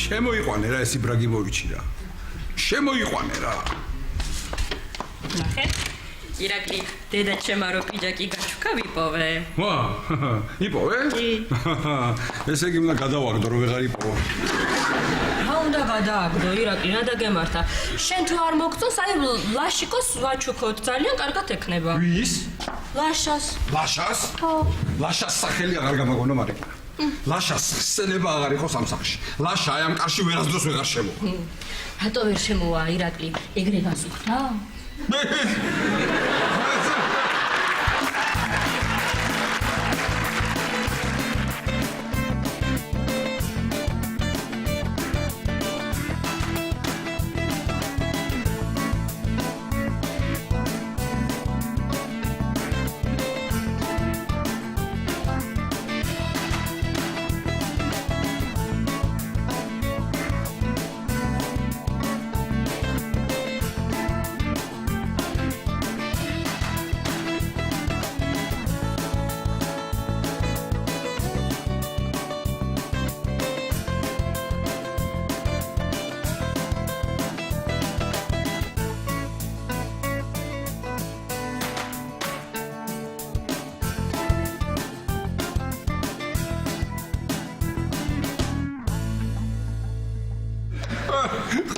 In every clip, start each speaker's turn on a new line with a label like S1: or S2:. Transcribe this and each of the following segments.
S1: შემოიყვანე რა ეს იბრაგიმოვიჩი რა. შემოიყვანე რა.
S2: ნახე. ირაკლი, დედა ჩემარო პიჯაკი გაჩუქა ვიპოვე.
S1: ვა, იპოვე?
S2: კი.
S1: ესე იგი უნდა გადავაგდო რომ ვეღარ იპოვა.
S2: რა უნდა გადააგდო ირაკლი, რა დაგემართა. შენ თუ არ მოგწონს, აი ლაშიკოს ვაჩუქოთ, ძალიან კარგად ექნება.
S1: ვის?
S2: ლაშას.
S1: ლაშას?
S2: ხო.
S1: ლაშას სახელი აღარ გამაგონო მარიკა. ლაშას ხსენება აღარ იყო სამსახში. ლაშა აი ამ კარში ვერასდროს ვეღარ შემოვა.
S2: რატო ვერ შემოვა ირაკლი? ეგრე გასუხდა?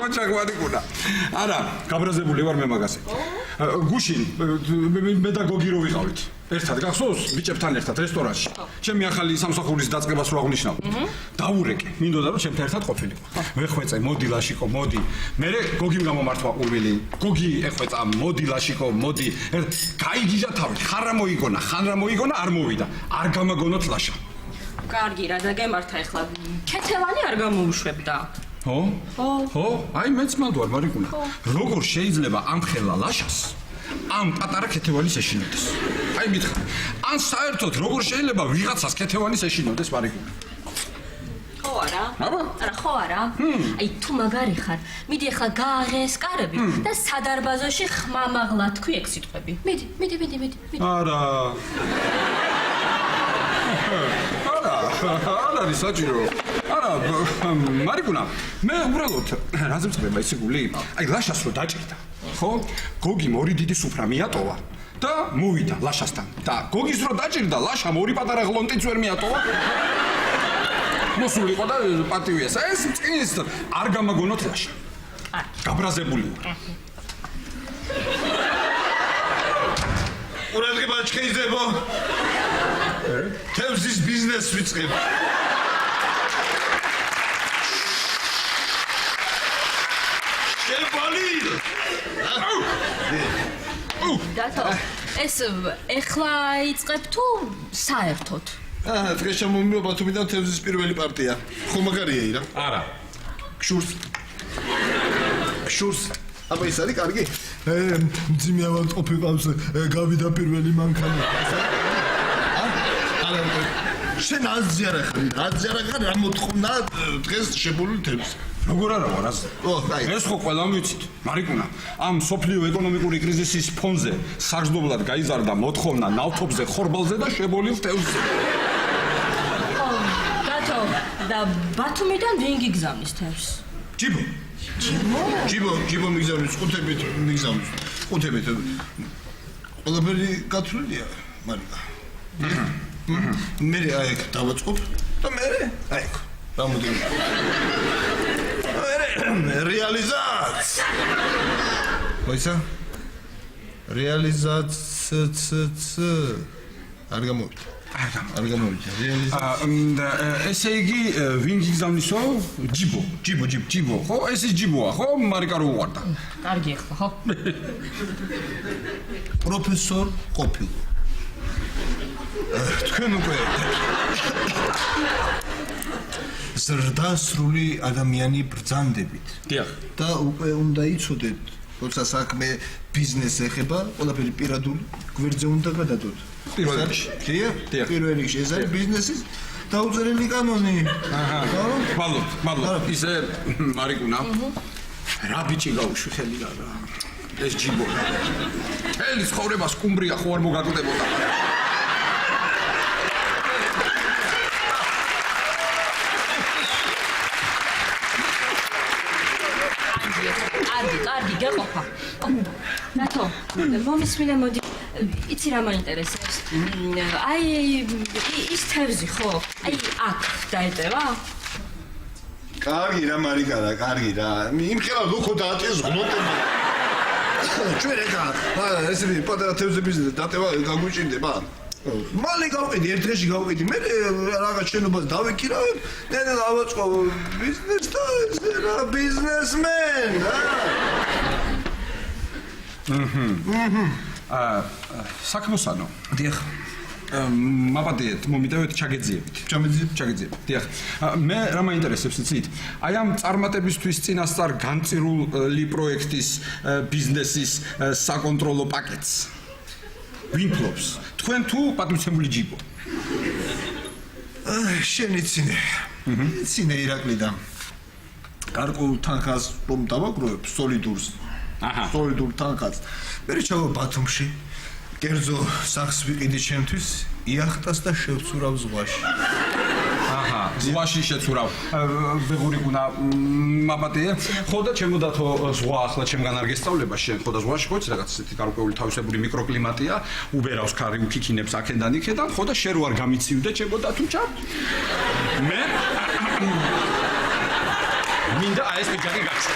S1: ჩაგვარიკუნა. არა, გაბრაზებული ვარ მე მაგაზე. გუშინ მე და გოგი რო ვიყავით. ერთად გახსოვს ბიჭებთან ერთად რესტორანში. ჩემი ახალი სამსახურის დაწყებას რო აღნიშნავ. დაურეკე, მინდოდა რომ ჩემთან ერთად ყოფილიყო. ვეხვეწე, მოდი ლაშიკო, მოდი. მე გოგიმ გამომართვა ყურვილი. გოგი ეხვეწა, მოდი ლაშიკო, მოდი. გაიგიჟა თავი, ხან რა მოიგონა, ხან რა მოიგონა, არ მოვიდა. არ გამაგონოთ ლაშა.
S2: კარგი, რა დაგემართა ახლა. ქეთევანი არ გამოუშვებდა.
S1: ხო, აი მეც მანდ ვარ მარიკუნა. როგორ შეიძლება ამ ხელა ლაშას ამ პატარა ქეთევანის ეშინოდეს? აი მითხრა, ან საერთოდ როგორ შეიძლება ვიღაცას ქეთევანის ეშინოდეს მარიკუნა?
S2: ხო არა?
S1: აბა?
S2: არა, ხო არა? აი თუ მაგარი ხარ, მიდი ახლა გააღე ეს კარები და სადარბაზოში ხმამაღლა თქვი ეგ სიტყვები. მიდი.
S1: არა. არა, საჭირო. არა, მარიკუნა, მე უბრალოდ რაზე მწყდება ისი გული? აი ლაშას რო დაჭირდა. ხო? გოგიმ ორი დიდი სუფრა მიატოვა და მოვიდა ლაშასთან. და გოგის რო დაჭირდა, ლაშამ ორი პატარა ღლონტიც ვერ მიატოვა. მოსულიყო და პატივია. ეს წკინის არ გამაგონოთ ლაშა. გაბრაზებული ვარ.
S3: ყურადღება ჩქეიძებო. თევზის ბიზნესს ვიწყებ.
S2: დათო, ეს ეხლა იწყებ თუ საერთოდ?
S3: დღეს შემომივა ბათუმიდან თევზის პირველი პარტია. ხო მაგარია ირა?
S1: არა.
S3: გშურს. აბა ის არის კარგი? მძიმე ავადმყოფი ყავს, გავიდა პირველი მანქანა. არა, შენ აზიარა ხარ, რა მოთხოვნა დღეს შებოლილი თევზი.
S1: როგორ არა ვარ ასე?
S3: აი.
S1: ეს ხო ყველამ ვიცით. მარიკუნა, ამ სოფლიო ეკონომიკური კრიზისის ფონზე საგრძნობლად გაიზარდა მოთხოვნა ნავთობზე, ხორბალზე და შებოლილ თევზზე.
S2: დათო, და ბათუმიდან ვინ გიგზავნის თევზს?
S3: ჯიბო მიგზავნის, ყუთებით მიგზავნის. ყუთებით. ყველაფერი გათვლილია, მარიკა. მე აი დავაწყობ და მე აი რამოდენმე რეალიზაცია. მოიცა? რეალიზაცია. არ გამოვიდა.
S1: ესე იგი ვინ გიგზავნისო? ჯიბო. ხო, ეს ის ჯიბოა, ხო? მარიკა რო უყარდა.
S2: კარგი ახლა, ხო?
S3: პროფესორ ყოფილ. თქვენ უკვე ზრდასრული ადამიანი ბრძანდებით.
S1: დიახ.
S3: და უკვე უნდა იცოდეთ, როცა საქმე ბიზნესს ეხება, ყველაფერი პირადული გვერდზე უნდა გადადოთ.
S1: პირველ რიგში.
S3: დიახ. პირველ რიგში ეს არის ბიზნესის დაუწერელი კანონი.
S1: აჰა. მადლობ. ისე მარიკუნა. რა ბიჭი გაუშვი ხელი რა. ეს ჯიბო. ელი ცხოვრება სკუმბრია ხო არ მოგაკვდებოდა.
S2: ყოფა. ნათო, მომისმინე მოდი. იცი რა მაინტერესებს? აი ის თევზი ხო? აი აქ დაეტევა?
S3: კარგი რა მარიკარა, კარგი რა. იმხელა ლუქო დაატეს ღნოტები. ჩვენ ეკა, ესე პატარა თევზების დატევა გაგვიჭირდება. მალე გავყიდი, ერთ დღეში გავყიდი. მე რაღაც შენობას დავიკირავებ, და დავაწყო ბიზნეს და რა ბიზნესმენ.
S1: საქმოსანო. დიახ. მაპატიეთ, მომიდევეთ ჩაგეძიებით. ჩაგეძიებით. დიახ. მე რა მაინტერესებს იცით? აი ამ წარმატებისთვის წინასწარ განწირული პროექტის ბიზნესის საკონტროლო პაკეტს. ვინ ფლობს? თქვენ თუ პატივცემული ჯიბო?
S3: შენ იცინე. იცინე ირაკლიდან. გარკვეულ თანხას რომ დავაგროვებ სოლიდურს. სოლიდურ თანხას. მე ჩავა ბათუმში. კერძო სახს ვიყიდი ჩემთვის, იახტას და შევცურავ ზღვაში. ზღვაში შეცურავ. ბეღურიკუნა მაპატიე. ხო და ჩემოდათო ზღვა ახლა ჩემგან არ გესწავლება შენ. ხო და ზღვაში ხოც რაღაც ესეთი გარკვეული თავისებური მიკროკლიმატია, უბერავს ქარი უკიქინებს აქედან იქედან, ხო და შენ რო არ გამიცივდე ჩემოდა თუ ჩა. მე მინდა აი ეს პიჯაკი გაქცე.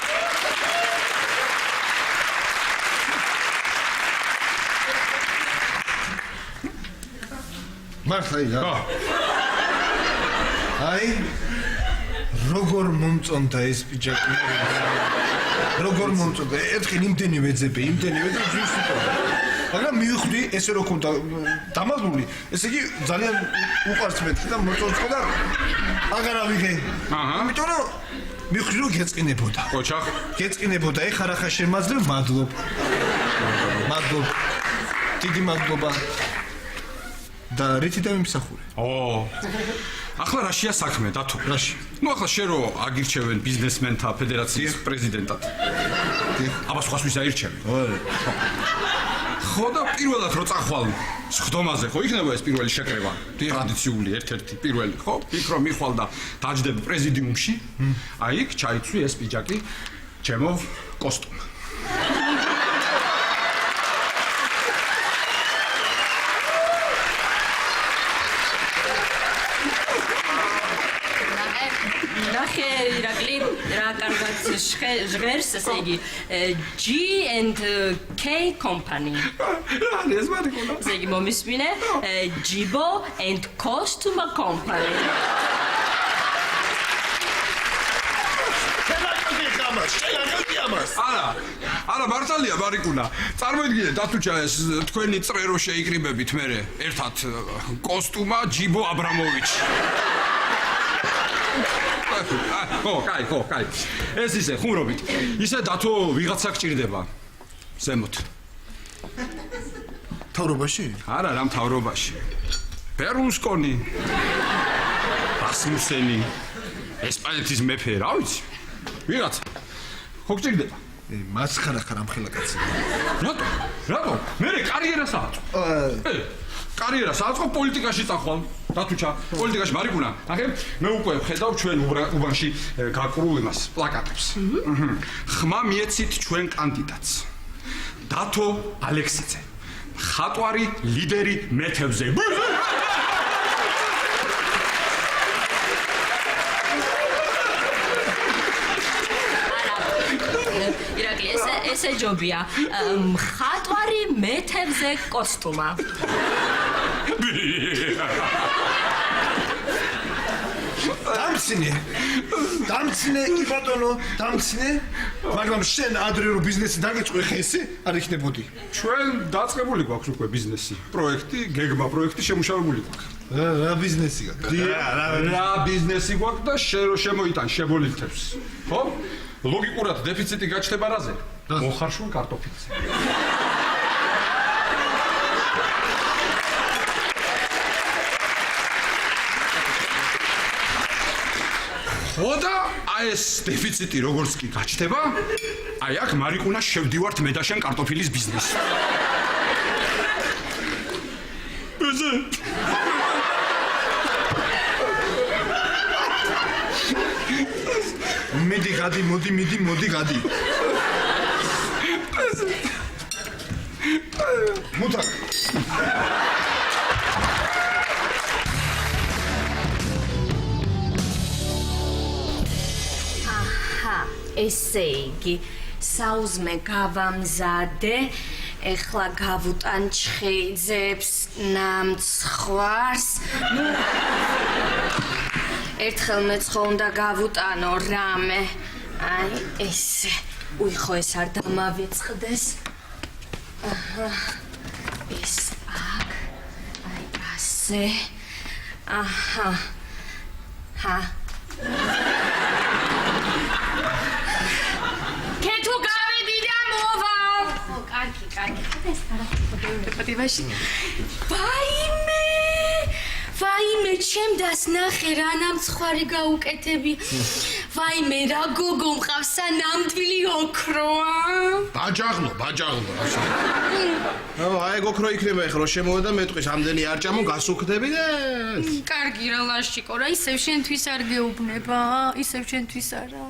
S3: მართლა იდა. აი როგორ მომწონდა ეს პიჯაკი. როგორ მომწონდა. ერთხელ იმდენი ვეძებე ჯვრის იყო. მაგრამ მივხვდი ესე რო ქონდა დამალული, ესე იგი ძალიან უყარს მეთქი და მოწონდა და აღარ ავიღე. ამიტომ რომ მივხვდი რომ გეწყინებოდა.
S1: ოჩახ.
S3: გეწყინებოდა. ეხლა რა ხარ შემაძლევ? მადლობ. დიდი მადლობა. და რითი დამიმსახურე?
S1: ახლა რაშია საქმე, დათო?
S3: რაში?
S1: ნუ ახლა შენ რო აგირჩევენ ბიზნესმენთა ფედერაციის პრეზიდენტად. აბა სხვას ვის აირჩევენ? ხო და პირველად რო წახვალ სხდომაზე, ხო იქნება ეს პირველი შეკრება? ტრადიციული ერთ-ერთი პირველი, ხო? იქ რო მიხვალ და დაჯდები პრეზიდიუმში, აი იქ ჩაიცვი ეს პიჯაკი ჩემო კოსტუმ.
S2: ირაკლი რა კარგად ჟღერს ესე იგი G and K company.
S1: ეს მარიკუნა.
S2: ესე იგი მომისმინე Jibo and Costume company.
S1: არა მართალია მარიკუნა. წარმოიდგინეთ დათუჩა ეს თქვენი წრე რო შეიკრიბებით მე ერთად კოსტუმა ჯიბო აბრამოვიჩი. კაი. ეს ისე ხუმრობით. ისე დათო ვიღაცა გჭირდება. ზემოთ.
S3: თავრობაში?
S1: არა, რა მთავრობაში. ბერლუსკონი. რასმუსენი. ესპანეთის მეფე, რა ვიცი? ვიღაცა. ხო გჭირდება?
S3: მასხარა ხარ ამ ხელა კაცი.
S1: რატო? მე კარიერას აწყო. კარიერას აწყო პოლიტიკაში წახვალ. დათუჩა, პოლიტიკაში მარიკუნა. ნახე, მე უკვე ხედავ ჩვენ უბანში გაკრულ იმას, პლაკატებს. ხმა მიეცით ჩვენ კანდიდატს. დათო ალექსიძე. ხატვარი ლიდერი მეთევზე.
S2: ირაკლი, ესე ჯობია. ხატვარი მეთევზე კოსტუმა. დამცინე
S3: კი ბატონო, დამცინე. მაგრამ შენ ადრე რო ბიზნესი დაგეწყო ხე ესე არ იქნებოდი.
S1: ჩვენ დაწყებული გვაქვს უკვე ბიზნესი. პროექტი, გეგმა პროექტი შემუშავებული გვაქვს.
S3: რა ბიზნესი გაქვს?
S1: რა ბიზნესი გვაქვს და შენ რო შემოიტან შებოლილთებს. ხო? ლოგიკურად დეფიციტი გაჩნდება რაზე? მოხარშულ კარტოფილზე. ხო და აი ეს დეფიციტი როგორც კი გაჩნდება, აი აქ მარიკუნა შევდივართ მე და შენ კარტოფილის ბიზნესში.
S3: მიდი გადი, მოდი გადი. მუთა
S2: ესე იგი საუზმე გავამზადე ეხლა გავუტან ჩხეიძებს ნამცხვარს ერთხელ მეცხო უნდა გავუტანო რამე აი ესე უიხო ეს არ დამავიწყდეს ეს აქ აი ასე აჰა ჰა ვაიმე, ჩემ დასნახე რა ნამცხვარი გაუკეთები. ვაიმე, რა გოგო მყავსა ნამდვილი ოქროა.
S4: ბაჯაღლო. აი ოქრო იქნება ეხლა რომ შემოვედა მეტყვის ამდენი არ ჭამო გასუქდები და
S2: კარგი რა ლაშიკო რა, ისევ შენთვის არ გეუბნება, ისევ შენთვის არა.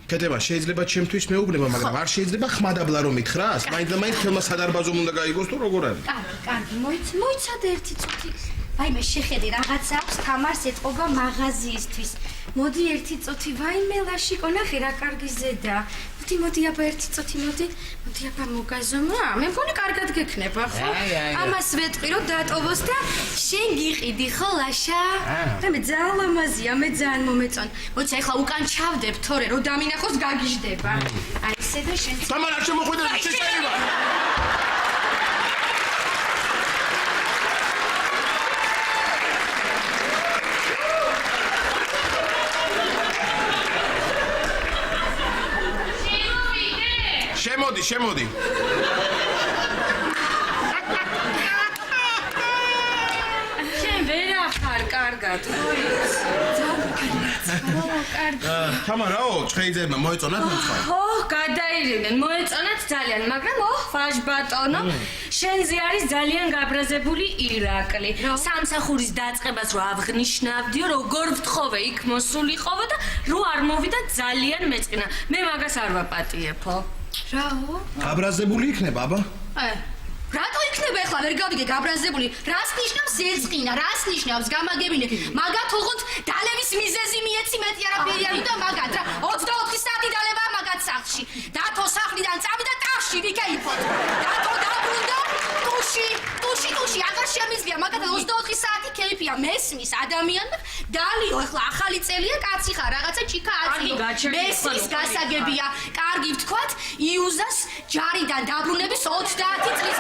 S4: კეთება შეიძლება ჩემთვის მეუბნება, მაგრამ არ შეიძლება ხმადაბლა რომ მითხრას. მაინც ხელმა სადარბაზომ უნდა გაიგოს თუ როგორ არის.
S2: კარგი, მოიცადე ერთი წუთი. ვაიმე, შეხედე რაღაცა აქვს თამარს ეთყობა მაღაზიისთვის. მოდი ერთი წუთი, ვაიმე ლაშიკო, ნახე რა კარგი ზედა. მოდი აბა ერთი წუთი, მოდი აბა მოგაზომა. მე მგონი კარგად გექნება, ხო? ამას ვეტყვი რომ დატოვოს და შენ გიყიდი, ხო ლაშა? და მე ძალიან ლამაზია, მე ძალიან მომეწონა. მოიცა ეხლა უკან ჩავდებ, თორე რომ დამინახოს გაგიჟდება. აი ესე და შენ
S4: თამარ არ შემოხვიდა შეიძლება. შემოდი.
S2: შენ ვერ ახარ კარგად, ხო იცი?
S4: თამარაო, ჩხეიძებმა მოეწონათ მომცხვარი.
S2: ხო, გადაირინენ, მოეწონათ ძალიან, მაგრამ ვაჟ ბატონო, შენზე არის ძალიან გაბრაზებული ირაკლი. სამსახურის დაწყებას რო აღნიშნავდიო, როგორ ვთხოვე იქ მოსულიყავო და რო არ მოვიდა ძალიან მეწყინა. მე მაგას არ ვაპატიებო. რაო?
S4: გაბრაზებული იქნება, აბა?
S2: რატო იქნება ეხლა ვერ გავიგე გაბრაზებული? რას ნიშნავს ეწყინა? რას ნიშნავს გამაგებინე? მაგათ ოღონდ დალევის მიზეზი მიეცი მეტი არაფერი და მაგათ რა 24 საათი დალევა მაგათ სახლში. დათო სახლიდან წავიდა ტავში ვიკეიფოთ. დათო დაბრუნდა ტუში აღარ შემიძლია მაგათ 24 საათი კეიფია მესმის ადამიანმა დალიო ეხლა ახალი წელია კაცი ხარ რაღაცა ჭიქა აწიო მესმის გასაგებია კარგი ვთქვათ იუზას ჯარიდან დაბრუნების 30 წლის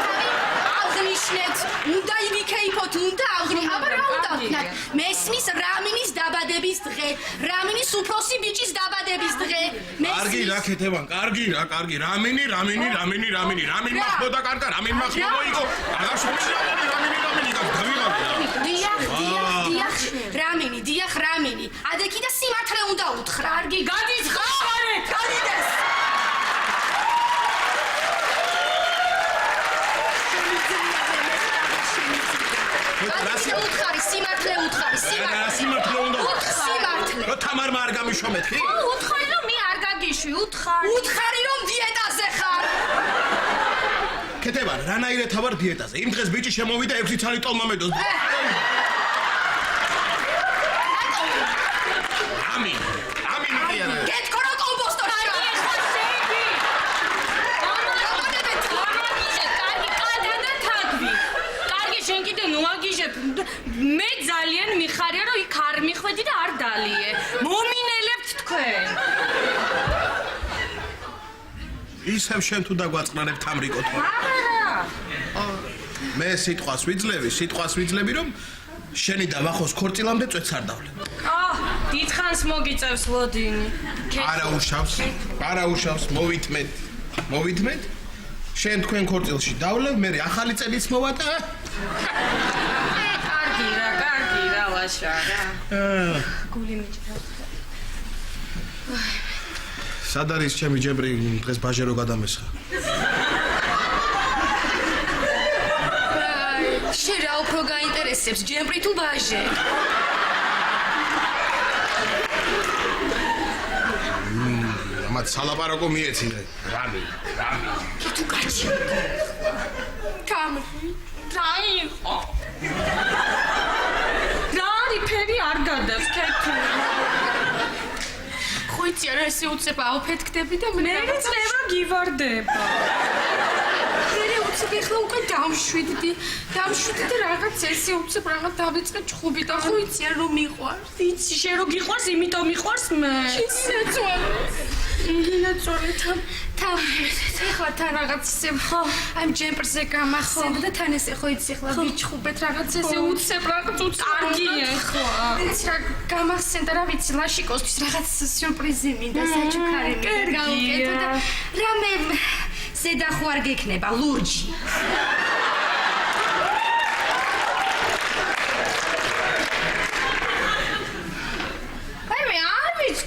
S2: აღნიშნეთ უნდა ვიკეიფოთ უნდა აბა რა უნდა ვქნათ მესმის რამინის დაბადების დღე რამინის უფროსი ბიჭის დაბადების დღე
S4: კარგი რა ქეთევან კარგი რამინი მახმოდა კარგა რამინ მახმო მოიგო აღარ შემიძლია რამინი დიახ რამინი ადექი და სიმართლე უნდა უთხრა
S2: კარგი გადის ხარეთ
S4: გადიდეს
S2: სიმართლე უთხარი
S4: რო თამარმა არ გამიშვა მეთქი
S2: უთხარი რომ მე არ გაგიშვი უთხარი რომ დიეტაზე ხარ
S4: კეთება რანაირად ვარ დიეტაზე იმ დღეს ბიჭი შემოვიდა 6 ცალი ტოლმამედოს ამინ
S2: გეთქო რა კომპოსტორი მე ძალიან მიხარია რომ იქ არ მიხვედი და არ დალიე. მომინელებთ თქვენ.
S4: ისევ შენ თუ დაგვაწყნარებთ ამ რიკოთ. მე სიტყვას ვიძლები რომ შენი და ვახოს ქორწილამდე წვეთს არ დავლებ.
S2: დიდხანს მოგიწევს ლოდინი.
S4: არა უშავს, მოვითმეთ. შენ თქვენ ქორწილში დავლებ, მე ახალი წელიც მოვა და
S2: კარგი რა ლაშა რა. გული მიჭრა.
S4: სად არის ჩემი ჯებრი დღეს ბაჟერო გადამესხა?
S2: შენ რა უფრო გაინტერესებს ჯებრი თუ ბაჟე?
S4: ამათ სალაპარაკო მიეცინე. რამე.
S2: კი თუ კაცი. კამრი.
S5: რაიყო? რარი ფერი არ გადავს ქეთქი.
S2: ხო იცი არა ესე უცებ აუფეთქდები და მე
S5: მე წევა გივარდება.
S2: მე უცებ ეხლა უკვე დავშვიდდი და რაღაც ესე უცებ რაღაც დავიწყე ჭხუბი და ხო იცი არ რომ მიყვარს.
S5: იცი შენ რო გიყვარს, იმიტომ მიყვარს მე.
S2: ინგინაცოლე თან ეხლა თან რაღაც ისე ხო ამ ჯემპერზე გამახსენდა და თან ესე ხო იცი ეხლა ვიჭხუბეთ რაღაც ესე უცებ რაღაც
S5: კარგია ეხლა.
S2: იცი რა გამახსენდა რა ვიცი ლაშიკოსთვის რაღაც სიურპრიზი მინდა საჩუქარი მინდა გავუკეთო და რამე ზედახო არ გექნება ლურჯი.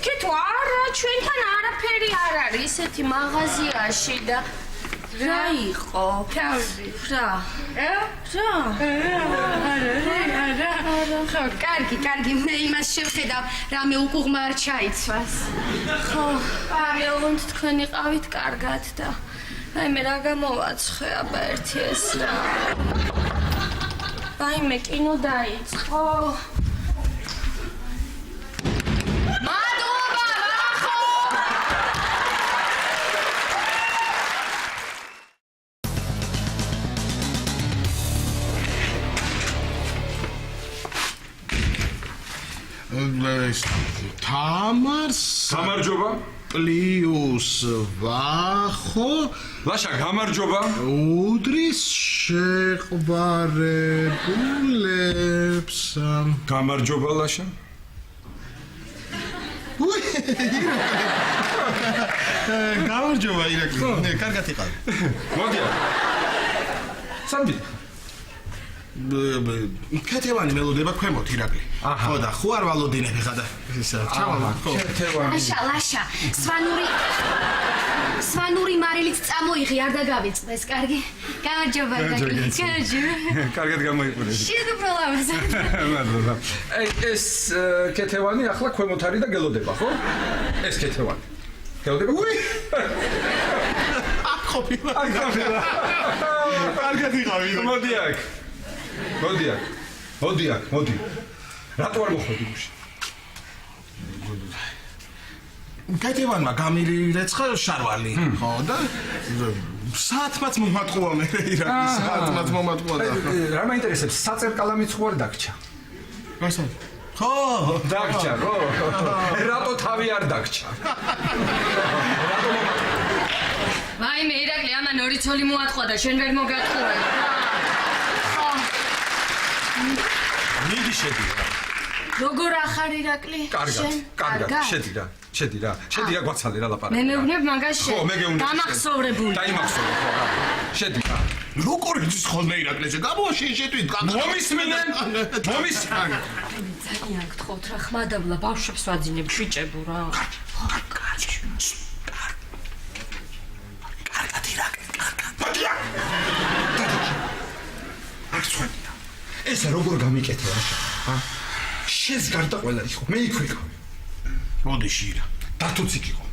S5: ქეთო არა ჩვენთან არაფერი არ არის ისეთი მაღაზიაში და რა იყო?
S2: თავი
S5: რა?
S2: ხო, კარგი, მე იმას შევხედავ, რამე უკუღმა არ ჩაიცვას.
S5: ხო, მე ვონთ თქვენი ყავით კარგად და მე რა გამოვაცხე აბა ერთი ეს რა. მე კინო დაიწყო.
S4: თამარს
S1: გამარჯობა
S4: პლიუს ვახო
S1: ლაშა გამარჯობა
S4: უდრის შეყვარებულებს
S1: გამარჯობა ლაშა
S3: გამარჯობა ირაკლი კარგად იყავი
S1: მოდია სამდი
S4: ქეთევანი მელოდება ქვემოთ ირაკლი ხო და ხო არ ვალოდინებ ხა და ისა ჩავალ ხო
S1: ქეთევანი
S2: ლაშა სვანური მარილიც წამოიღი არ დაგავიწყდეს კარგი გამარჯობა
S1: კარგად გამოიყურე
S2: შეძუბრალავს
S1: მადლობა ეს ქეთევანი ახლა ქვემოთ არის და გელოდება ხო ეს ქეთევანი გელოდება
S4: აქ ყოფილა კარგად იყავი მოდი რატო არ მოხვედი გუში კეთებანმა გამირიცხა შარვალი ხო და საათმაც მომატყუა მე ირაკლი საათმაც მომატყუა და
S1: რა მაინტერესებს საწერკალამიც ხო არ დაგჭა
S4: გასა ხო
S1: დაგჭა რო რატო თავი არ დაგჭა
S5: მე ირაკლი ამან ორი ცოლი მოატყვა და შენ ვერ მოგატყუე
S1: მიდი შედი
S5: როგორ ახარ ირაკლი
S1: კარგად შედი რა გვაცალე რა ლაპარაკი
S5: მე მეუბნებ მაგას
S1: ხო მე გეუბნები
S5: დამახსოვრებული
S1: დაიმახსოვრე ხო შედი რა
S4: როგორ იცის ხოლმე ირაკლეზე გამოვა შენ შეტვით
S1: მომისმინე
S5: ძალიან გთხოვთ რა ხმადაბლა ბავშვებს ვაძინებ შვიჭებო რა
S4: კარგად ირაკლი კარგად
S1: ეს როგორ გამიკეთე რა შენს გარდა ყველა იყო მე იქ ვიყავი
S4: მოდი შირა
S1: დათუც იქ იყო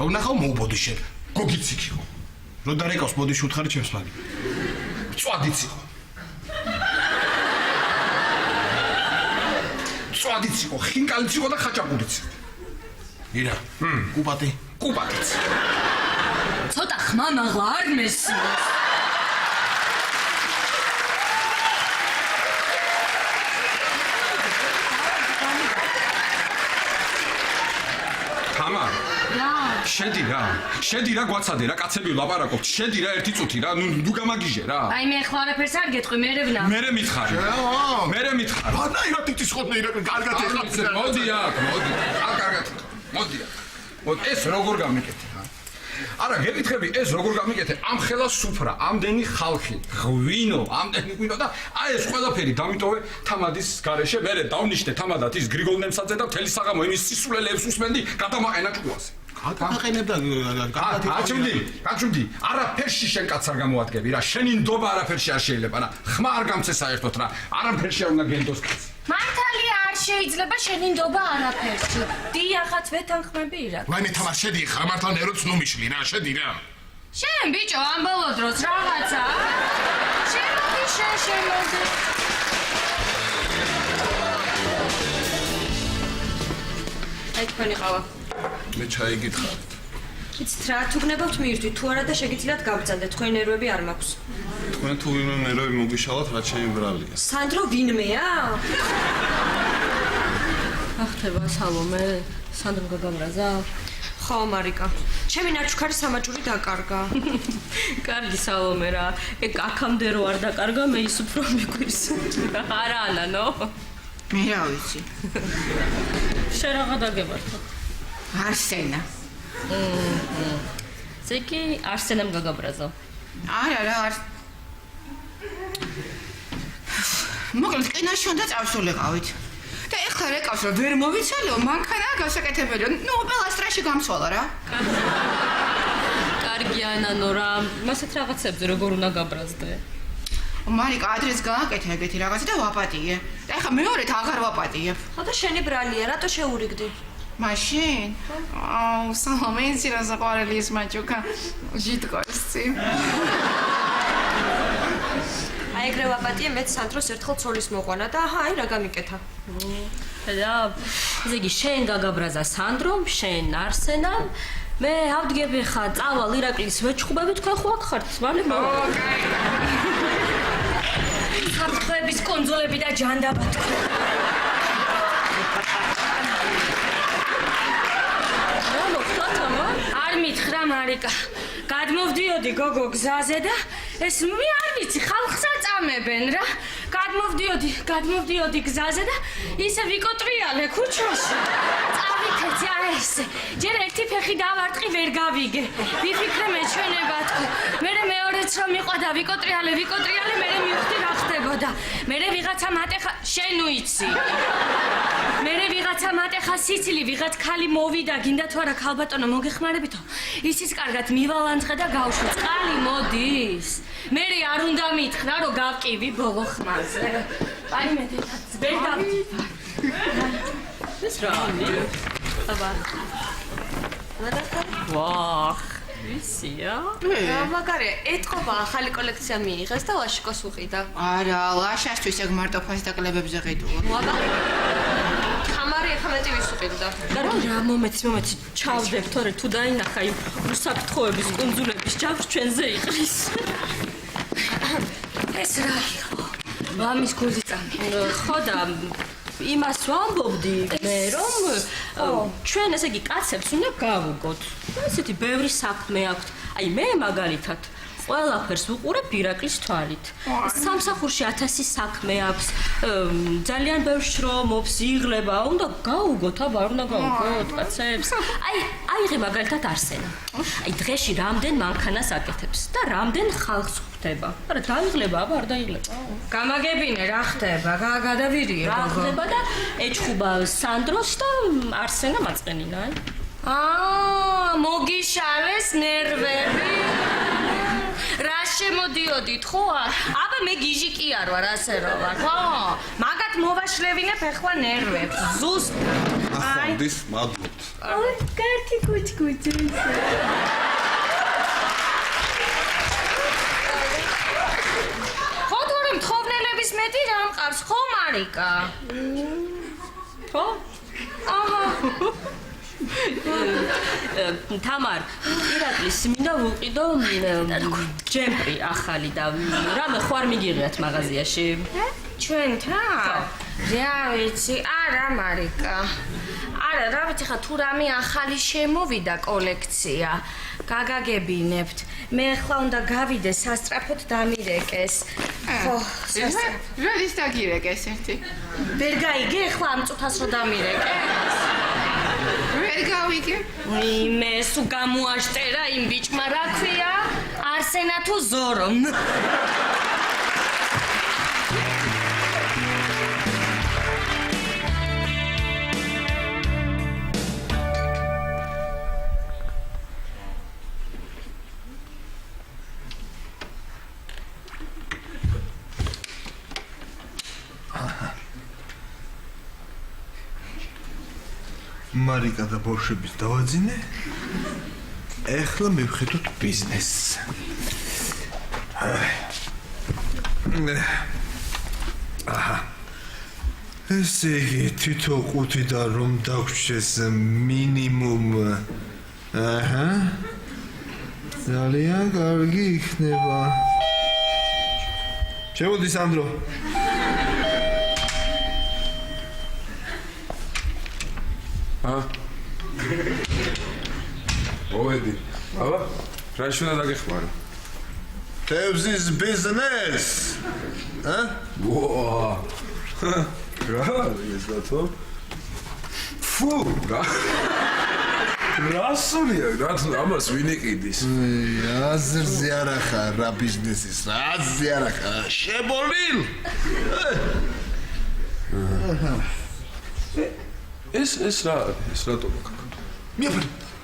S4: რო ნახავ მოუბოდი შენ
S1: გოგიც იქ იყო
S4: რო დარეკავს მოდი შუთხარი ჩემს მაგი
S1: წვადიც იყო ხინკალიც იყო და ხაჭაპურიც
S4: ირა კუპატიც
S5: ცოტა ხმა მაღლა არ მესმის
S1: შედი რა გვაცადე რა კაცები ვლაპარაკობთ შედი რა ერთი წუთი რა ნუ გამაგიჟე რა
S5: მე ახლა არაფერს არ გეტყვი მე
S1: მითხარი რანაირად იცის ხოლმე ირაკლი კარგად ეხლა მოდი აქ მოდი ეს როგორ გამიკეთე არა გეკითხები ეს როგორ გამიკეთე ამ ხელა სუფრა ამდენი ხალხი ღვინო და ეს ყველაფერი დამიტოვე თამადის გარეშე მერე დავნიშნე თამადად ის გრიგოლ ნემსაძე და მთელი საღამო იმის სისულელეებს უსმენდი გადამაყენა ჭკუაზე გაჩვდი არაფერში შენ კაც არ გამოადგები რა შენი ნდობა არაფერში არ შეიძლება რა ხმა არ გამცე საერთოდ რა არაფერში არ უნდა გენდოს კაცი
S5: მართალია არ შეიძლება შენი ნდობა არაფერში. დიახაც ვეთანხმები ირაკლი.
S4: ვაიმე თამარ შედი ხარ მართან ეროც ნუ მიშლი რა შედი რა.
S5: შენ ბიჭო ამ ბოლო დროს რაღაცა. შემოდი შემოდი. აი თქვენი ყავა.
S3: მე ჩაი გითხარით.
S6: იცით რა, თუ გნებავთ მივირთვით, თუ არა და შეგიძლიათ გაბრძანდეთ, თქვენი ნერვები არ მაქვს.
S3: თქვენ თუ ვინმე ნერვები მოგიშალათ, რაც ჩემი ბრალია.
S6: სანდრო ვინმეა?
S5: ახთება სალომე, სანდრო გაგაბრაზა?
S6: ხო, მარიკა. ჩემი ნაჩუქარი სამაჯური დაკარგა.
S5: კარგი სალომე რა. ეგ აქამდე რო არ დაკარგა, მე ის უფრო მიგვირს. არა ანანო.
S7: მე რა ვიცი.
S5: შენ რაღა დაგებართო.
S7: არსენა.
S5: ზეკი არსენამ გაგაბრაზა.
S7: არა რა არ მოკლედ კინოში უნდა წავსულიყავით. და ეხლა რეკავს რომ ვერ მოვიცალო, მანქანა გასაკეთებელია. ნუ პელასტრაში გამცვალა რა.
S5: კარგი ანანო რა. მასეთ რაღაცებზე როგორ უნდა გაბრაზდე?
S7: მარიკა ადრეს გააკეთა ეგეთი რაღაცა და ვაპატიე. და ეხლა მეორედ აღარ ვაპატიებ.
S6: ხო და შენი ბრალია, რატო შეურიგდი?
S7: მაშინ? აუ, სალომე ისი რა საყვარელი ის მაჭუკა. ჟიტკოსი.
S6: აი ეგრე ვაპატიე, მეც სანდროს ერთხელ ცოლის მოყვანა და აი რა გამიკეთა.
S5: და ზეგი შენ გაგაბრაზა სანდრომ, შენ არსენამ, მე ავდგები ხა წავალ ირაკლის ვეჩხუბები თქვენ ხო აქ ხართ? მალე მოვა.
S6: საფრთხეების კონძოლები და ჯანდაბა თქვენ.
S5: რა მოხდა თამა?
S6: არ მითხრა მარიკა. გადმოვდიოდი გოგო გზაზე და ეს მე არ ვიცი ხალხს აწამებენ რა. გადმოვდიოდი გზაზე და ისე ვიკოტრიალე ქუჩაში. წავიქეცი არა ესე. ჯერ ერთი ფეხი დავარტყი ვერ გავიგე. ვიფიქრე მეჩვენება თქო. მერე მეორეც რომ მიყვა და ვიკოტრიალე, მერე მივხვდი რა ხდებოდა. მერე ვიღაცა მატეხა შენ უიცი. მერე ვიღაცა მატეხა სიცილი, ვიღაც ქალი მოვიდა, გინდა თუ არა ქალბატონო მოგეხმარებითო. ისიც კარგად მივალანძღე და გავშვი. წყალი მოდის. მერე არ უნდა მითხრა რომ გავკივი ბოლო ხმაზე. აი მე ვერ დავდივარ.
S5: ეს რა? აბა. ვაჰ, ვისია?
S6: რა მაგარია, ეთყობა ახალი კოლექცია მიიღეს და ლაშიკოს უყიდა.
S7: არა, ლაშასთვის ეგ მარტო ფასდაკლებებზე ყიდულა.
S6: აბა. თამარი ახლა მეტი ვის უყიდა.
S5: კარგი რა მომეცი ჩავდებ თორე თუ დაინახა იმ უსაფრთხოების კუნძულების ჯავრს ჩვენზე იყრის.
S2: ეს რა იყო? მამის გული წამი.
S5: ხო და იმას ვამბობდი მე რომ ჩვენ ესე იგი კაცებს უნდა გავუგოთ. ესეთი ბევრი საქმე აქვთ. აი მე მაგალითად ყველაფერს ვუყურებ ირაკლის თვალით. სამსახურში 1000 საქმე აქვს. ძალიან ბევრ შრომობს, იღლება, უნდა გავუგოთ, აბა არ უნდა გავუგოთ კაცებს. აიღე მაგალითად არსენა. აი დღეში რამდენ მანქანას აკეთებს და რამდენ ხალხს ხვდება. არა დაიღლება, აბა არ დაიღლება.
S6: გამაგებინე რა ხდება? გადავირიე
S5: რა
S6: გოგო.
S5: ხდება და ეჩხუბა სანდროს და არსენა მაწყენინა, აი.
S6: მოგიშალეს ნერვები. რა შემოდიოდით ხო? აბა მე გიჟი კი არ ვარ, ასე რომ ვარ, ხო? მაგათ მოვაშლევინებ ეხლა ნერვებს. ზუსტ.
S3: ახონდის მადლობთ.
S6: კარტი კუჩკუჩი. ხო თორემ თხოვნელების მეტი რა მყავს, ხო მარიკა?
S5: ხო?
S6: აჰა.
S5: თამარ, ირაკლის მინდა ვუყიდო ჯემპრი ახალი და რამე ხო არ მიგიღიათ მაღაზიაში?
S6: ჩვენთან? რა ვიცი, არა მარიკა. არა, რა ვიცი ხა თუ რამე ახალი შემოვიდა კოლექცია. გაგაგებინებთ. მე ახლა უნდა გავიდე სასტრაფოდ დამირეკეს. ხო,
S7: როდის დაგირეკეს ერთი?
S6: ვერ გაიგე ახლა ამ წუთას რომ დამირეკეს?
S7: ვერ გავიგე.
S6: მე სულ გამოაშტერა იმ ბიჭმა რა ქვია? არსენა თუ ზორო?
S3: მარიკა და ბავშვების დავაძინე. ეხლა მივხედოთ ბიზნესს. აჰა. ესე იგი თითო ყუთიდან რომ დაგვრჩეს მინიმუმ აჰა. ძალიან კარგი იქნება. შემოდი სანდრო.
S1: მოვედი. აბა, რა შეიძლება დაგეხმარო?
S3: თევზის ბიზნეს.
S1: ვოა. რა ის დათო? ფუ, რა. რასულია, რაც ამას ვინიყიდის?
S3: აზრზე არა ხარ რა ბიზნესის, აზრზე არა ხარ. შებოლილ.
S1: ეს რა ტოპაკა?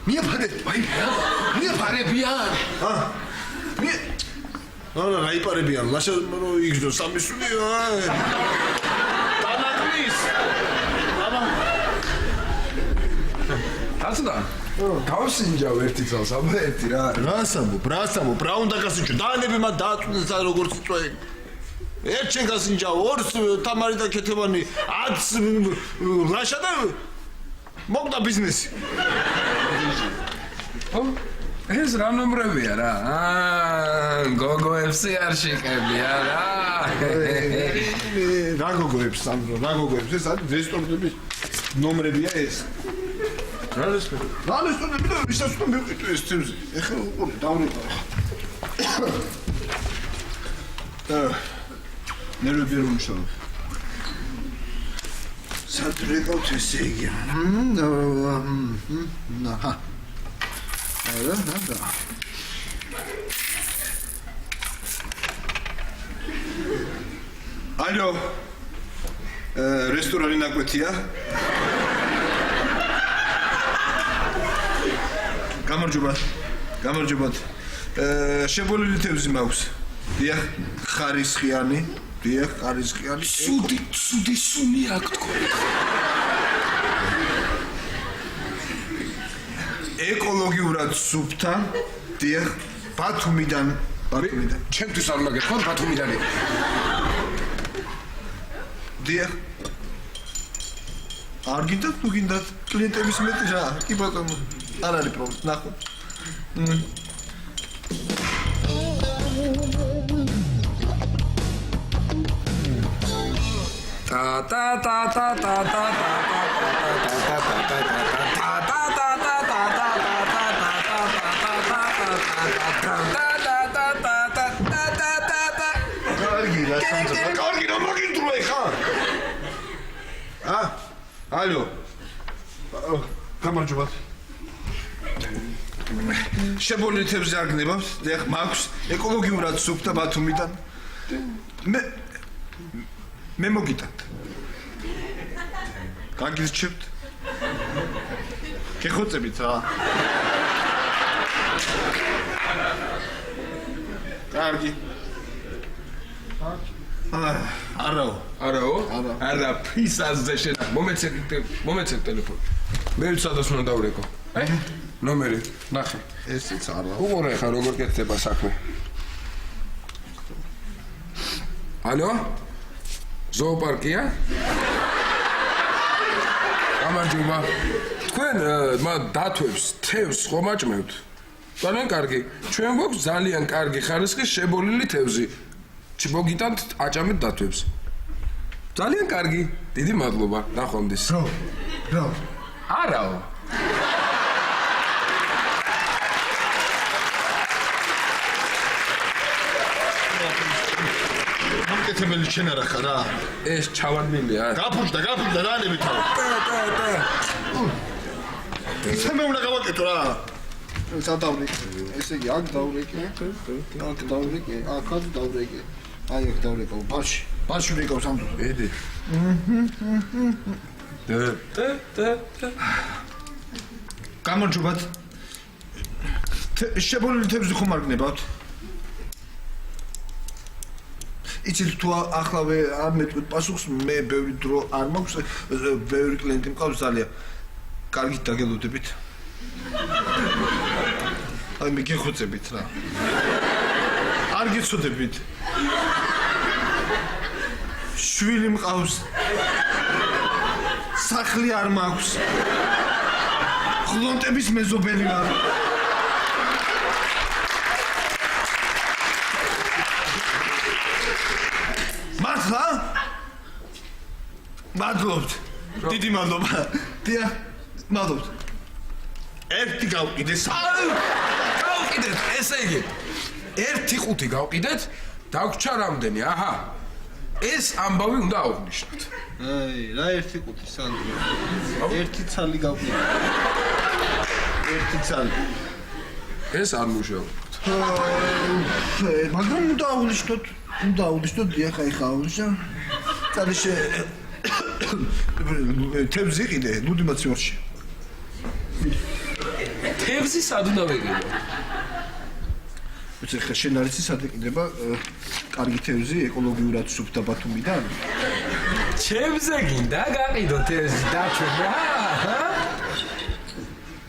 S3: მიაფარე, აი, მიაფარებიან. არა, რაიპარებიან, ლაშა იგზნო სამი სული. დანაკლის.
S1: აცდა. გავსინჯავ ერთი წელს, აბა ერთი რა.
S3: რასამობ, რა უნდა გასინჯო? დაანები მათ დააწუნეს და როგორც წვენ. ერთში გასინჯავ, ორს თამარი და ქეთევანი, 10 ლაშა და მოგდა ბიზნესი.
S1: ეს რა ნომრებია რა? გოგოებში არ შეკებია რა.
S3: რა გოგოებს, სანდრო, რა გოგოებს? ეს არის რესტორნების ნომრებია ეს.
S1: რა რესტორნები?
S3: რა რესტორნები და ვისაც უნდა მივყიდო ეს თემზე. ეხლა უყურე, დავრეკა. ნერვები არ უმუშავებ. სად რეკავთ ესე იგი? აჰა. და. ალო. რესტორანი ნაკვეთია? გამარჯობათ. შებოლილი თევზი მაქვს. დიახ, ხარისხიანი.
S1: სუდი სუნი აქ თქო.
S3: ეკოლოგიურად სუფთა. დიახ, ბათუმიდან.
S1: ჩემთვის არ მაგეთ, ხო ბათუმიდან იყო.
S3: დიახ. არ გინდათ, თუ გინდათ, კლიენტების მეტი რა. კი ბატონო, არ არის პრობლემა, ნახოთ. კარგი რა მაგინდროა ხა? ალო. გამარჯობათ. შებოლილი თევზი არ გნებავთ? დიახ, მაქვს ეკოლოგიურად სუფთა ბათუმიდან. მე მოგიტანთ. გაგირჩევთ? გეხოცებით რა. კარგი. არაო.
S1: არა, ფისაზე შენა. მომეცეთ ტელეფონი. მე ვცადოს უნდა დავრეკო. ნომერი, ნახე.
S3: ესეც არა.
S1: უყურე ხა როგორ კეთდება საქმე. ალო? ზოოპარკია? გამარჯობა. თქვენ დათვებს თევზს ხომ აჭმევთ? ძალიან კარგი. ჩვენ გვაქვს ძალიან კარგი ხარისხის შებოლილი თევზი. მოგიტანთ აჭამეთ დათვებს. ძალიან კარგი. დიდი მადლობა. ნახვამდის.
S3: რა?
S1: არაო.
S3: მოკეთებელი შენ არა ხარ რა?
S1: ეს ჩავარდნილია.
S3: გაფუჭდა დაანები თავი. ისე მე უნდა გავაკეთო რა. სადავრეკე. ესე იგი აქ დავრეკე. აქ დავრეკე. აი აქ დავრეკე. ბარში ვიკავ სამდრო.
S1: ედი.
S3: გამარჯობათ. შებოლილი თევზი ხომ არ გნებავთ? იცით თუ ახლავე არ მეტყვით პასუხს, მე ბევრი დრო არ მაქვს, ბევრი კლიენტი მყავს ძალიან. კარგით დაგელოდებით. აი მე გეხოცებით რა. არ გეცოდებით. შვილი მყავს. სახლი არ მაქვს. ხლონტების მეზობელი ვარ. მართლა? მადლობთ. დიდი მადლობა. დიახ, მადლობთ. ერთი გავყიდე,
S4: გავყიდეთ, ესე იგი. 1.5 გავყიდეთ, დაგვრჩა რამდენი? აჰა. ეს ამბავი უნდა აღვნიშნოთ.
S3: აი, რა 1.5 სანდრო. ერთი ცალი გავყიდე. ერთი ცალი.
S4: ეს არ მუშაობთ.
S3: მაგრამ უნდა აღვნიშნოთ. დიახ, აი ხავშა. წადიშე თევზი ყიდე, ლუდი მაცივარში.
S4: თევზი სად უნდა ვიყიდო?
S3: ვიცი ხა შენ არ იცი სად იყიდება კარგი თევზი ეკოლოგიურად სუფთა ბათუმიდან?
S4: ჩემზე გინდა გაყიდო თევზი დაჩვენა, ჰა?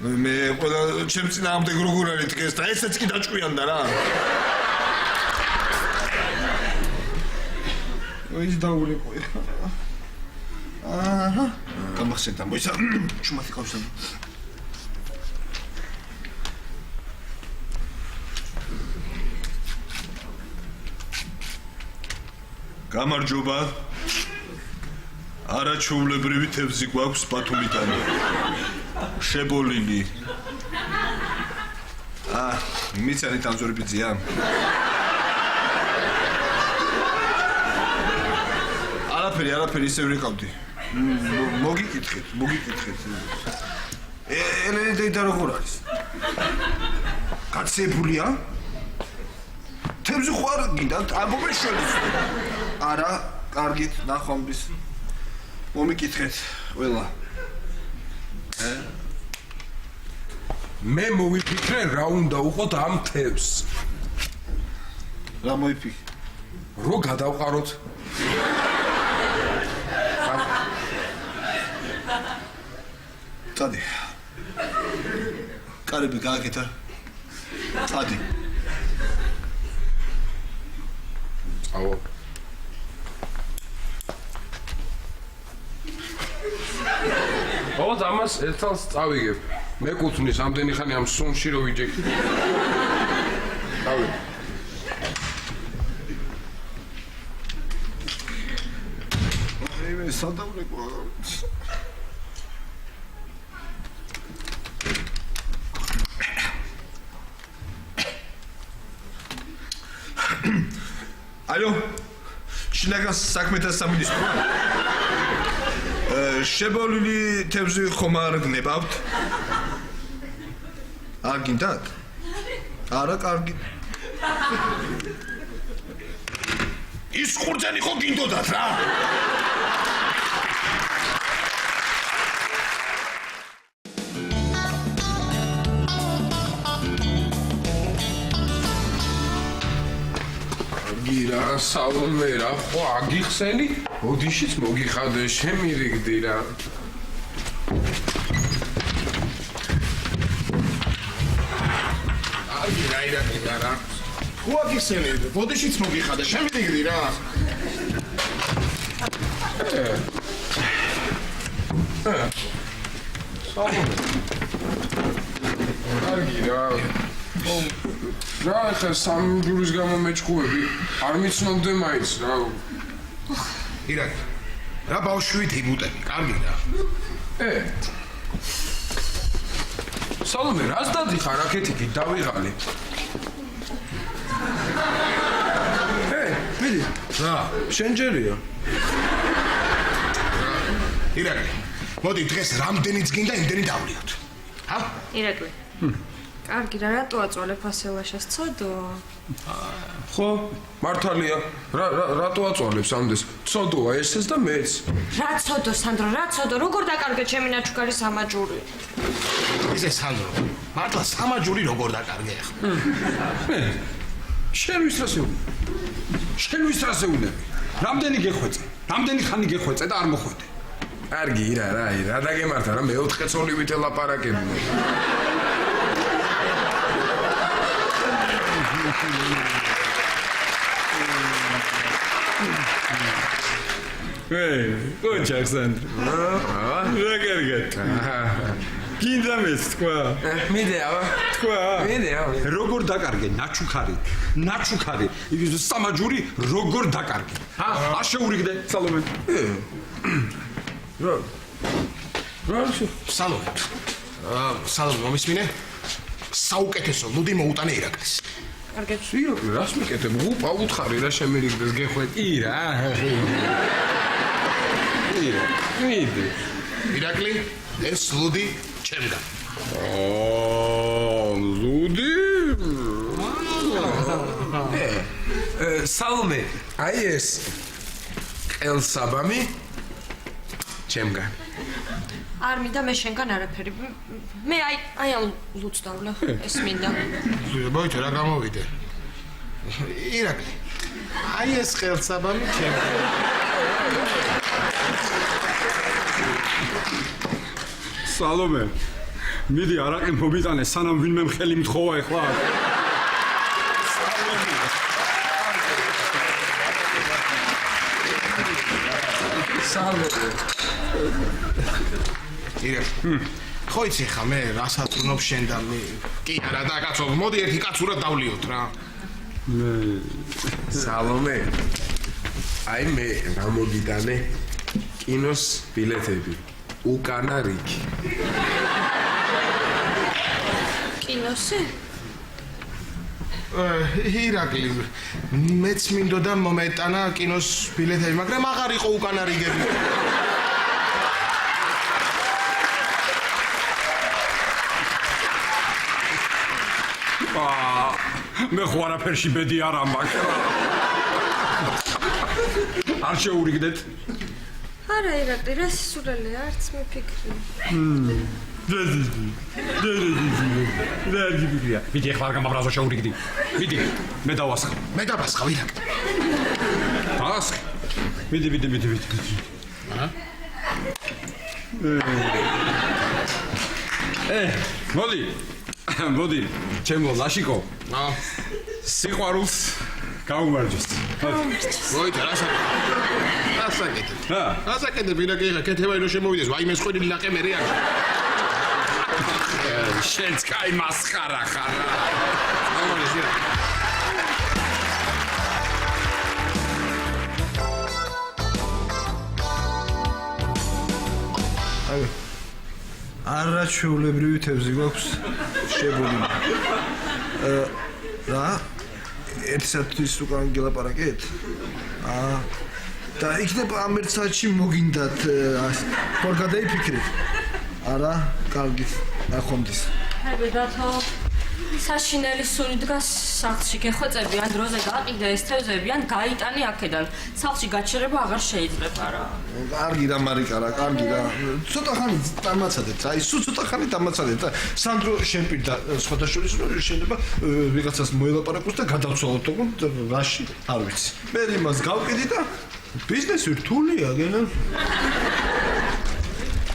S3: მე ყველა ჩემ წინააღმდეგ როგორ არის დღეს და ესეც კი დაჭკვიანდა რა. ის დაურეკო ეხლა. აჰა. გამახსენდა მოიცა ჩუმათი ყავს. გამარჯობა. არაჩვეულებრივი თევზი გვაქვს ბათუმიდან. შებოლილი. მიცანი თანზორბიძია. არაფერი ისე ვიყავდი. მოგიკითხეთ. ელენე და როგორ არის? გაცეფულია? თევზი ხوار გინდათ? ამბობენ შორის. არა, კარგით, ნახვამდის. მომიკითხეთ, ყველა.
S4: მე მოვიფიქრე რა უნდა უყოთ ამ თევზს.
S3: რა მოიფიქრე?
S4: რო გადავყაროთ.
S3: წადი. კარები გააკეთა. წადი.
S4: აუ. ოთ ამას ერთად წავიგებ. მეკუთვნის ამდენი ხანი ამ სუნში რო ვიჯექი. წავიგებ.
S3: მე სადავრეკო. ალო, შინაგან საქმეთა სამინისტროა? შებოლილი თევზი ხომ არ გნებავთ? არ გინდათ? არა, კარგი. ის ხურძენი ხო გინდოდათ რა?
S4: გირა სალომე რა ხო აგიხსენი? ოდიშიც მოგიხადე შემირიგდი რა. აირაკი რა.
S3: ხო აგიხსენი? ოდიშიც მოგიხადე შემირიგდი რა.
S4: სალომე. კარგი რა. რა ხა სამი ჯურის გამო მეჭყუები არ მიცნობდე მაინც რა.
S3: ირაკი. რა ბავშვით იმუტები, კარგი რა.
S4: სალომე რას დადიხარ აქეთიკი დავიღალი. მიდი. რა, შენ ჯერია.
S3: ირაკი. მოდი დღეს რამდენიც გინდა იმდენი დავლიოთ. ჰა?
S6: ირაკლი. კარგი რა, რატო აწვალებ ასე ლაშას ცოდო?
S4: ხო, მართალია. რატო აწვალებს ამდენს? ცოდოა ესეც და მეც.
S6: რა ცოდო, სანდრო, რა ცოდო? როგორ დაკარგე ჩემი ნაჩუქარი სამაჯური?
S3: ისე სანდრო. მართლა სამაჯური როგორ დაკარგე ახლა?
S1: შენ ვის რასეულები? რამდენი გეხვეწე? რამდენი ხანი გეხვეწე და არ მოხვედე?
S8: კარგი რა დაგემართა რა მეოთხე ცოლივით ელაპარაკებინო.
S1: კოჩ აქსანდრე. რა კარგად. გინდა მეც თქვა.
S8: მიდეავა.
S1: თქვა.
S8: მიდეავა.
S1: როგორ დაკარგე ნაჩუქარი. სამაჯური როგორ დაკარგე. არ შეურიგდე სალომე.
S4: სალომე მომისმინე? საუკეთესო ლუდი მოუტანე ირაკლის.
S8: ირაკლი რას მიკეთებ? უპა უთხარი რა შემირიგდეს გეხვეწი რა. მიდი.
S4: ირაკლი, ეს ლუდი ჩემგან.
S8: ლუდი? სალომე, აი ეს ყელსაბამი ჩემგან.
S5: არ მინდა მე შენგან არაფერი. მე აი ამ ლუც დავლე. ეს მინდა.
S4: მოიცა რა გამოვიდე. ირაკლი, აი ეს ყელსაბამი ჩემგან.
S1: სალომე მიდი არაყი მომიტანე სანამ ვინმე მხელი მთხოვა ეხლა.
S8: სალომე
S4: ხო იცი ხა მე რასაც ვნობ შენ და მე კი არა და კაცო მოდი ერთი კაცურად დავლიოთ რა.
S8: სალომე აი მე რა მოგიტანე კინოს ბილეთები უკანა რიგი.
S5: კინოსი?
S4: ირაკლი მეც მინდოდა მომეტანა კინოს ბილეთები მაგრამ აღარ იყო უკანა რიგები.
S1: მე ხო არაფერში ბედი არ ამბაქ. არ შეურიგდეთ?
S5: არა ირაკლი რა სისულელეა არც მიფიქრი.
S1: მიდი ახლა არ გამაბრაზო შეურიგდი. მიდი მე დავასხე.
S4: მე დავასხავ ირაკლი.
S1: დავასხე. მიდი. მოდი ჩემო ლაშიკო. სიყვარულს გაუმარჯოს.
S4: მოიცა რასაკეთებ ირაკლი ხა კეთება ინო შემოვიდეს ვაიმე სყვილი ლაყე მე რეა.
S1: შენც კაი მასხარა ხარ.
S3: არაჩვეულებრივი თევზი გვაქვს შებოლილი. რა? ერთი საათის უკან გელაპარაკეთ? და იქნებ ამ ერთ საათში მოგინდათ ხარ გადაიფიქრეთ? არა, კარგი, ნახონდის.
S5: ჰებედათო საშინელი სუნი დგას სახლში გეხვეწებიან დროზე გაყიდე ეს თევზები ან გაიტანი აქედან. სახლში გაჩერება აღარ შეიძლება რა.
S3: კარგი რა მარიკა რა, კარგი რა. ცოტა ხანი დამაცადეთ. აი, სულ ცოტა ხანი დამაცადეთ და სანდრო შენ პირდა სხვადასხვა შეიძლება ვიღაცას მოელაპარაკოს და გადავცვალოთ თქო რაში არ ვიცი. მე იმას გავყიდი და ბიზნესი რთულია გენა.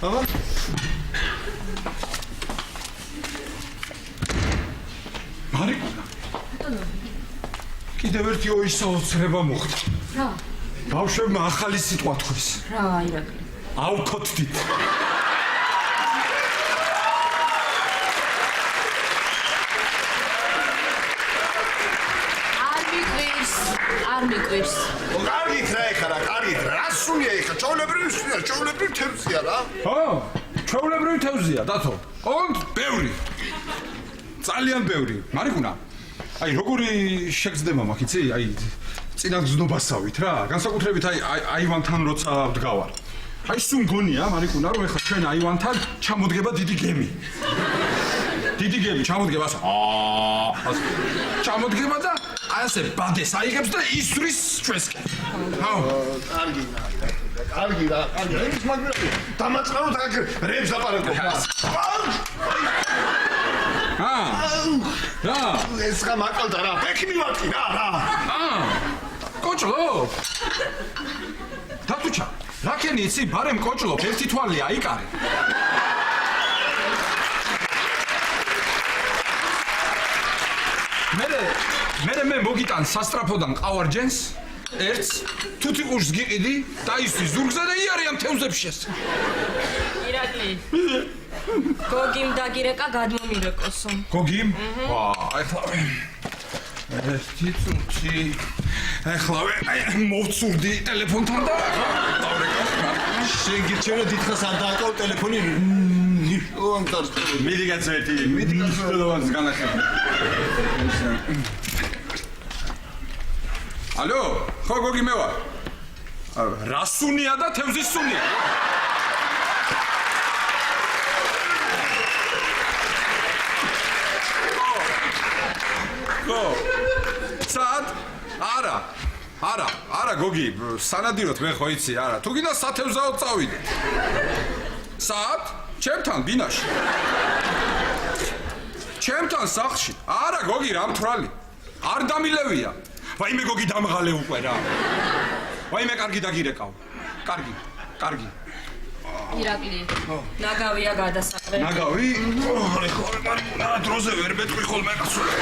S3: აბა მარიკა კიდევ ერთი ოისაოცრება მოხდა.
S5: რა?
S3: ბავშვებმა ახალი სიტყვა თქვეს.
S5: რა ირაკლი?
S3: ავქოთდით.
S5: არ მიყვირს.
S3: კარგით რა ეხა რა, კარგით რა. რა სულია ეხა? ჩვეულებრივი თევზია რა.
S1: ხო, ჩვეულებრივი თევზია, დათო. ოღონდ ბევრი. ძალიან ბევრი. მარიკუნა. აი როგორი შეგრძნება მაქვს, იცი? აი წინა გზნობასავით რა. განსაკუთრებით აი აივანთან როცა ვდგავარ. აი სულ მგონია მარიკუნა რომ ეხლა ჩვენ აივანთან ჩამოდგება დიდი გემი. დიდი გემი ჩამოდგება ასე. ჩამოდგება და ასე ბადეს აიღებს და ისვრის ჩვენსკენ. ხო,
S3: კარგი რა. ეს მაგარი დამაწყავთ აქ რებს აპარატო. რა? ეს ხა მაკლდა რა, ფექი მივაკი რა.
S1: კოჭლო? დათუჩა, რაკენი იცი, ბარემ კოჭლო, ერთი თვალი აიკარე. მე მოგიტან სასტრაფოდან ყავარჯენს, ერთს, თუთიყურს გიყიდი, დაისთვის ზურგზე და იარიან თევზებშეს.
S5: ირაკლი. გოგიმ დაგირეკა გადმომირეკოსო.
S1: გოგიმ? ახლავე. ერთი წუთი. ახლავე მოვცურდი ტელეფონთან და დავრეკა.
S3: შენ გირჩევნე დიდხანს არ დააკავ ტელეფონი.
S1: მიდი გაცერთი, მიდი გიშტელოვანს განახება. ალო, ხო გოგი მე ვარ. რა სუნია და თევზის სუნია? ხო. სად? არა გოგი, სანადიროთ მე ხო იცი, არა. თუ გინდა სათევზაოდ წავიდე. სად? ჩემთან ბინაში. ჩემთან სახლში. არა გოგი, რა მთვრალი. არ დამილევია. ვაიმე გოგი დამღალე უკვე რა. ვაიმე კარგი დაგირეკავ. კარგი.
S5: ირაკლი. ნაგავია გადასაყრე.
S1: ნაგავი? ეხლა დროზე ვერ მეტყვი ხოლმე გასული.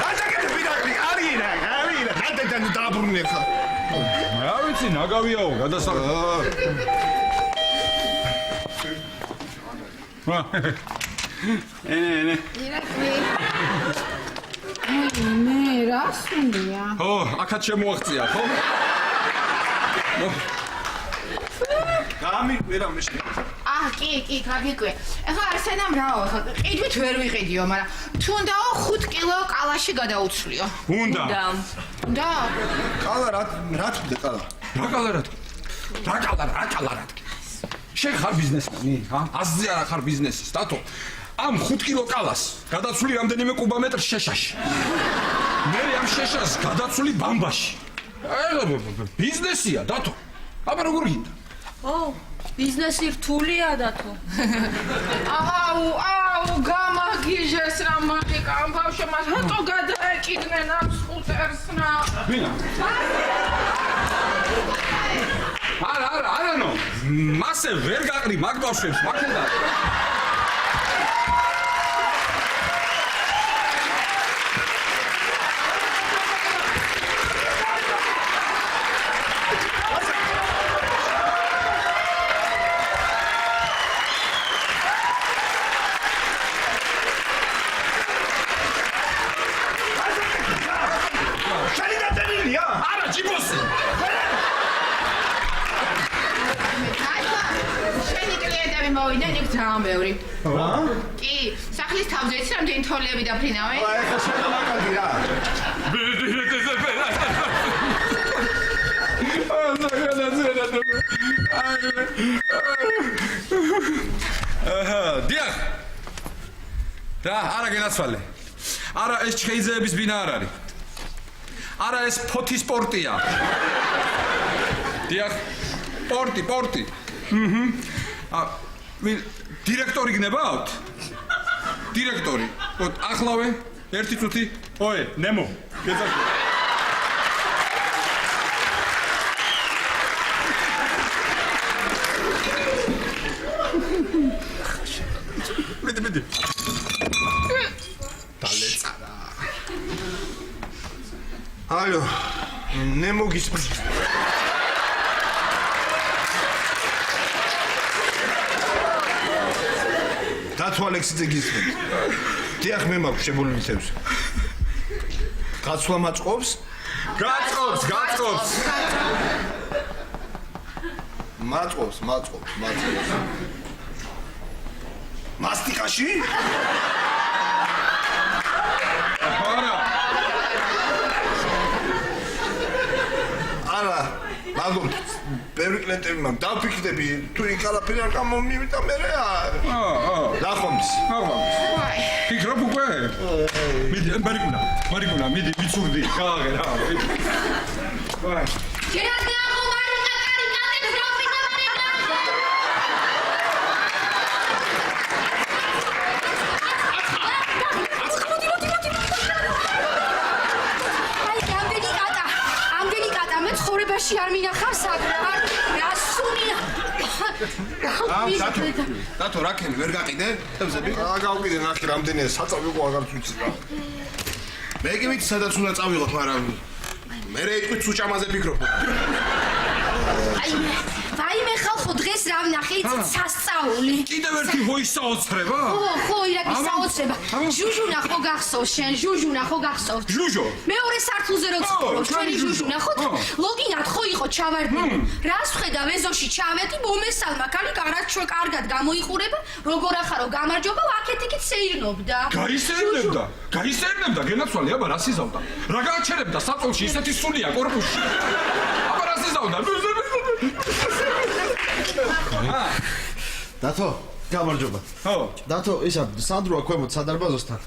S3: დაგეკეთე ირაკლი, არინა. დადან დააბრუნე ხა.
S1: რა ვიცი, ნაგავიაო, გადასაყრე. ენე.
S7: ირაკლი. მე რა სუნია?
S1: ო, აქაც შემოაღწია, ხო?
S3: გამიკვირა მე შე.
S7: კი, გაგიკვირა. ეხლა არსენამ რაო, ეხლა ყიდვით ვერ ვიყიდიო, მაგრამ თუნდაო 5 კილო კალაში გადაუცვლიო.
S1: უნდა.
S3: კალა რა თქმა კალა.
S1: რა კალა. შენ ხარ ბიზნესმენი, ჰა? აზზე არა ხარ ბიზნესის, დათო. ამ 5 კილო კალას გადაცვლი რამდენიმე კუბომეტრ შეშაში. მე ამ შეშას გადაცვლი ბამბაში. ბიზნესია, დათო. აბა როგორ გინდა?
S5: ბიზნესი რთულია დათო.
S7: აუ, გამაგიჟეს რა მაგიკამ ბავშვი, მას რატო გადაეკიდნენ ამ სკუტერს რა?
S1: ვინა? არა, მასე ვერ გაყრი მაგ ბავშვებს, მაგედა. არა, ჯიბოსი.
S7: შენი კლიენტები მოვიდნენ იქ ძალიან ბევრი.
S3: რა?
S7: კი, სახლის თავზე იცი რამდენი თოლიები დაფრინავენ?
S3: ეხლა შემოვაკალდი რა.
S1: დიახ. რა, არა გენაცვალე. არა ეს ჩხეიძეების ბინა არ არის. არა ეს ფოთი სპორტია. დიახ. პორტი. დირექტორი გნებავთ? დირექტორი. ახლავე, ერთი წუთი. ოე, ნემო. გეძახი. მიდი. დალეწარა.
S3: ალო, ნემო გისმის. დათო ალექსიძე გისმის. დიახ, მე მაქვს შებოლილი თევზი. გაცვლა მაწყობს?
S1: გაწყობს.
S3: მაწყობს. მასტიკაში? არა, მაგომ ბევრი კლიენტები მაქვს. დავფიქრდები, თუ იქ არაფერი არ გამომივიდა მე რა. დახომს.
S1: ფიქრობ უკვე? მიდი, მარიკუნა, მიდი, ვიცურდი, გააღე რა. ვაი.
S2: ცხოვრებაში არ მინახავს რა სუნია.
S4: დათო რაკენი ვერ გაყიდე? თევზები?
S3: გავყიდე ნახე რამდენია საწავი ყო აღარ ვიცი რა.
S4: მე კი ვიცი სადაც უნდა წავიღოთ, მაგრამ მე იტყვით სუჭამაზე ფიქრობ.
S2: ვაიმე ხალხო დღეს რა ვნახე იცით სასწაული.
S1: კიდევ ერთი ვოისაოცრება?
S2: ხო, ირაკის საოცრება. ჟუჟუნა ხო გახსოვს შენ, ჟუჟუნა ხო გახსოვს?
S1: ჟუჟო.
S2: მეორე სართულზე რო ცხოვრობ, ჩვენი ჟუჟუნა ხო? ლოგინად ხო იყო ჩავარდნილი. რას ვხედავ ეზოში ჩავედი, მომესალმა ქალი კარგად გამოიყურება, როგორ ახარო გამარჯობა, აქეთ-იქით სეირნობდა.
S1: გაისერნებდა, გენაცვალე, აბა რას იზავდა? რა გააჩერებდა საწოლში ისეთი სულია კორპუსში? აბა რას იზავდა?
S3: დათო, გამარჯობა.
S1: ხო.
S3: დათო, ისა სანდროა ქვემოთ სადარბაზოსთან.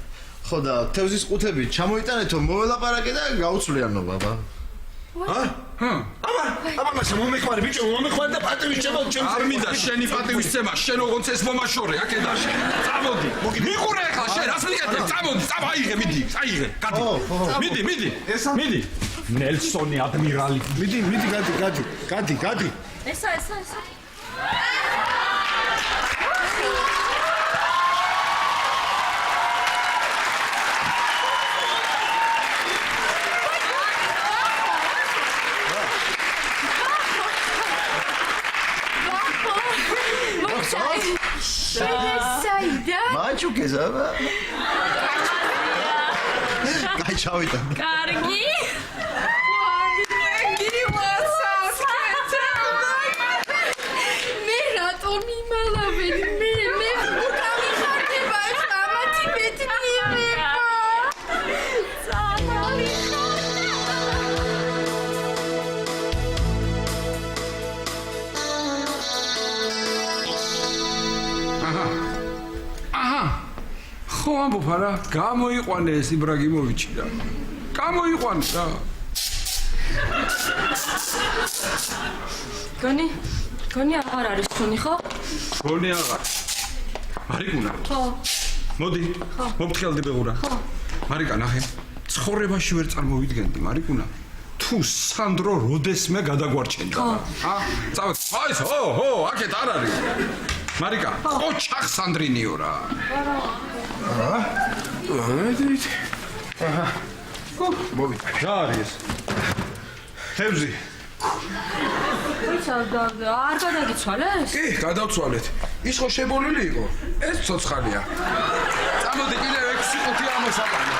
S3: ხო და თევზის ყუთები ჩამოიტანეთო, მოველაპარაკე და გაუცვლიანო ბაბა. აბა მასა მომეხმარე ბიჭო, მომეხმარე და პატივის ჩემო
S1: არ მინდა შენი პატივის ცემა, შენ ოღონდ ეს მომაშორე აქედაში. წამოდი. მიყურე ახლა შენ რას მიგეთებ? წამოდი, აიღე, მიდი, აიღე. გადი. მიდი. მიდი. ნელსონი ადმირალი.
S3: მიდი, გადი.
S5: ესა.
S2: საიდა?
S3: მაჩუკეზა. კაი ჩავიტან.
S5: კარგი.
S2: მე რატომ იმალავენ? მე გამიხარდება ახლა ამათი მეტნიერება.
S1: ხო ამბობ არა, გამოიყვანე ეს იბრაგიმოვიჩი რა. გამოიყვანე რა.
S5: გონი აღარ არის სუნი ხო?
S1: გონი აღარ. მარიკუნა.
S5: ხო.
S1: მოდი. მოგთხელდი ბეღურა.
S5: ხო.
S1: მარიკა ნახე. ცხოვრებაში ვერ წარმოვიდგენდი მარიკუნა. თუ სანდრო როდესმე გადაგვარჩენდა. წავედ. აი, ჰო, აქეთ არ არის. მარიკა, ოჩახ სანდრინიო რა. მოვიდა. რა არის? თევზი.
S5: არ გადაგიცვალეს?
S8: კი, გადავცვალეთ. ის ხო შებოლილი იყო? ეს ცოცხალია.
S1: წამოდი კიდევ 6-5 ამოსაყანო.